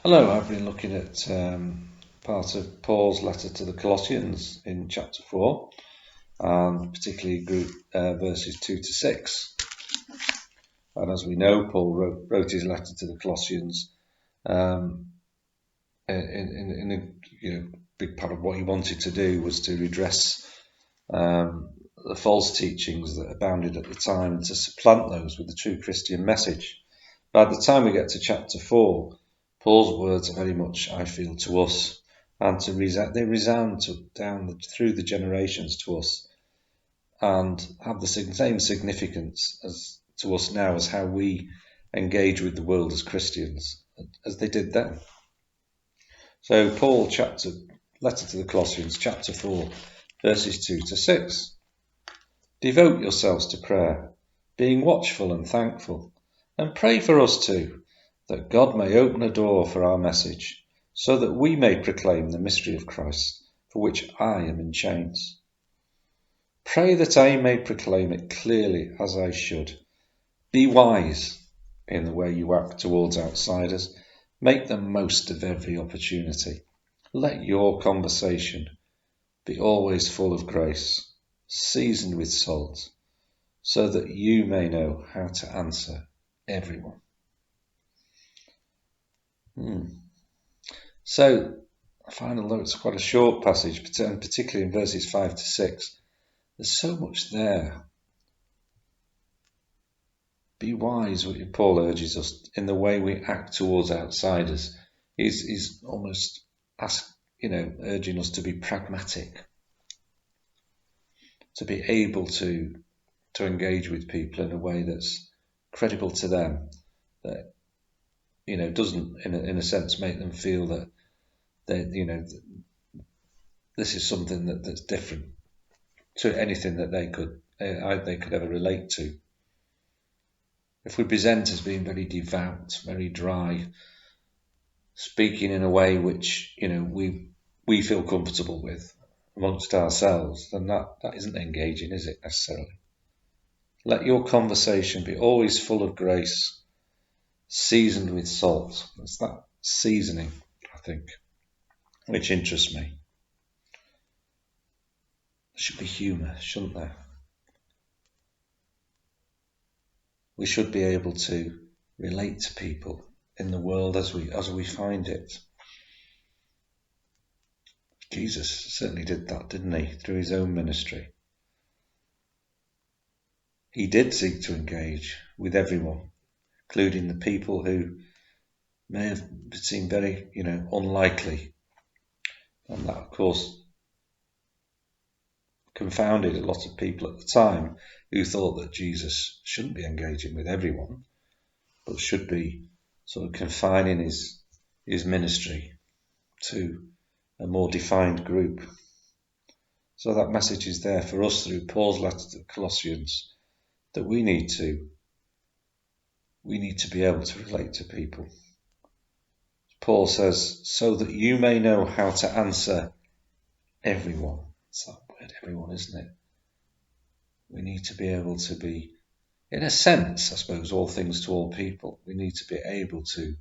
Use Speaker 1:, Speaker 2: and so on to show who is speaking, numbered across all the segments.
Speaker 1: Hello, I've been looking at part of Paul's letter to the Colossians in chapter 4, and particularly group verses 2 to 6. And as we know, Paul wrote his letter to the Colossians in a big part of what he wanted to do was to redress the false teachings that abounded at the time and to supplant those with the true Christian message. By the time we get to chapter 4, Paul's words are very much, I feel, to us, and they resound through the generations to us, and have the same significance as to us now as how we engage with the world as Christians, as they did then. So Paul, letter to the Colossians, chapter 4, verses 2 to 6. Devote yourselves to prayer, being watchful and thankful, and pray for us too, that God may open a door for our message, so that we may proclaim the mystery of Christ, for which I am in chains. Pray that I may proclaim it clearly as I should. Be wise in the way you act towards outsiders. Make the most of every opportunity. Let your conversation be always full of grace, seasoned with salt, so that you may know how to answer everyone. So I find, although it's quite a short passage, particularly in verses 5 to 6, there's so much there. Be wise, what Paul urges us, in the way we act towards outsiders. He's almost urging us to be pragmatic, to be able to engage with people in a way that's credible to them, that doesn't in a sense make them feel that this is something that's different to anything that they could ever relate to. If we present as being very devout, very dry, speaking in a way which we feel comfortable with amongst ourselves, then that isn't engaging, is it, necessarily? Let your conversation be always full of grace, seasoned with salt. It's that seasoning, I think, which interests me. There should be humour, shouldn't there? We should be able to relate to people in the world as we find it. Jesus certainly did that, didn't he, through his own ministry. He did seek to engage with everyone, including the people who may have seemed very, unlikely. And that, of course, confounded a lot of people at the time who thought that Jesus shouldn't be engaging with everyone, but should be sort of confining his ministry to a more defined group. So that message is there for us through Paul's letter to the Colossians, that we need to be able to relate to people. Paul says, so that you may know how to answer everyone. It's that word, everyone, isn't it? We need to be able to be, in a sense, I suppose, all things to all people. We need to be able to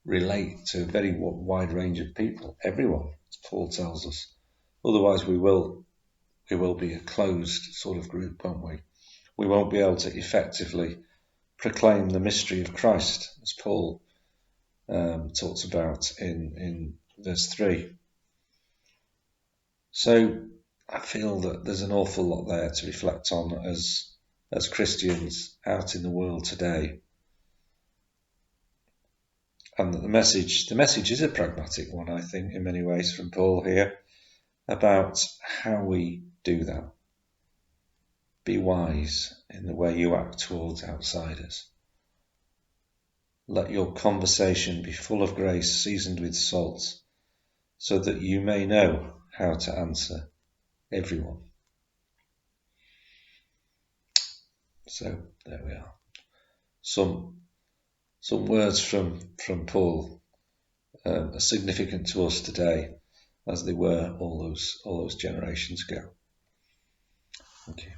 Speaker 1: relate to a very wide range of people, everyone, as Paul tells us. Otherwise we will be a closed sort of group, won't we? We won't be able to effectively proclaim the mystery of Christ, as Paul talks about in verse 3. So I feel that there's an awful lot there to reflect on as Christians out in the world today. And that the message is a pragmatic one, I think, in many ways, from Paul here, about how we do that. Be wise in the way you act towards outsiders. Let your conversation be full of grace, seasoned with salt, so that you may know how to answer everyone. So there we are. Some words from Paul are significant to us today, as they were all those generations ago. Thank you.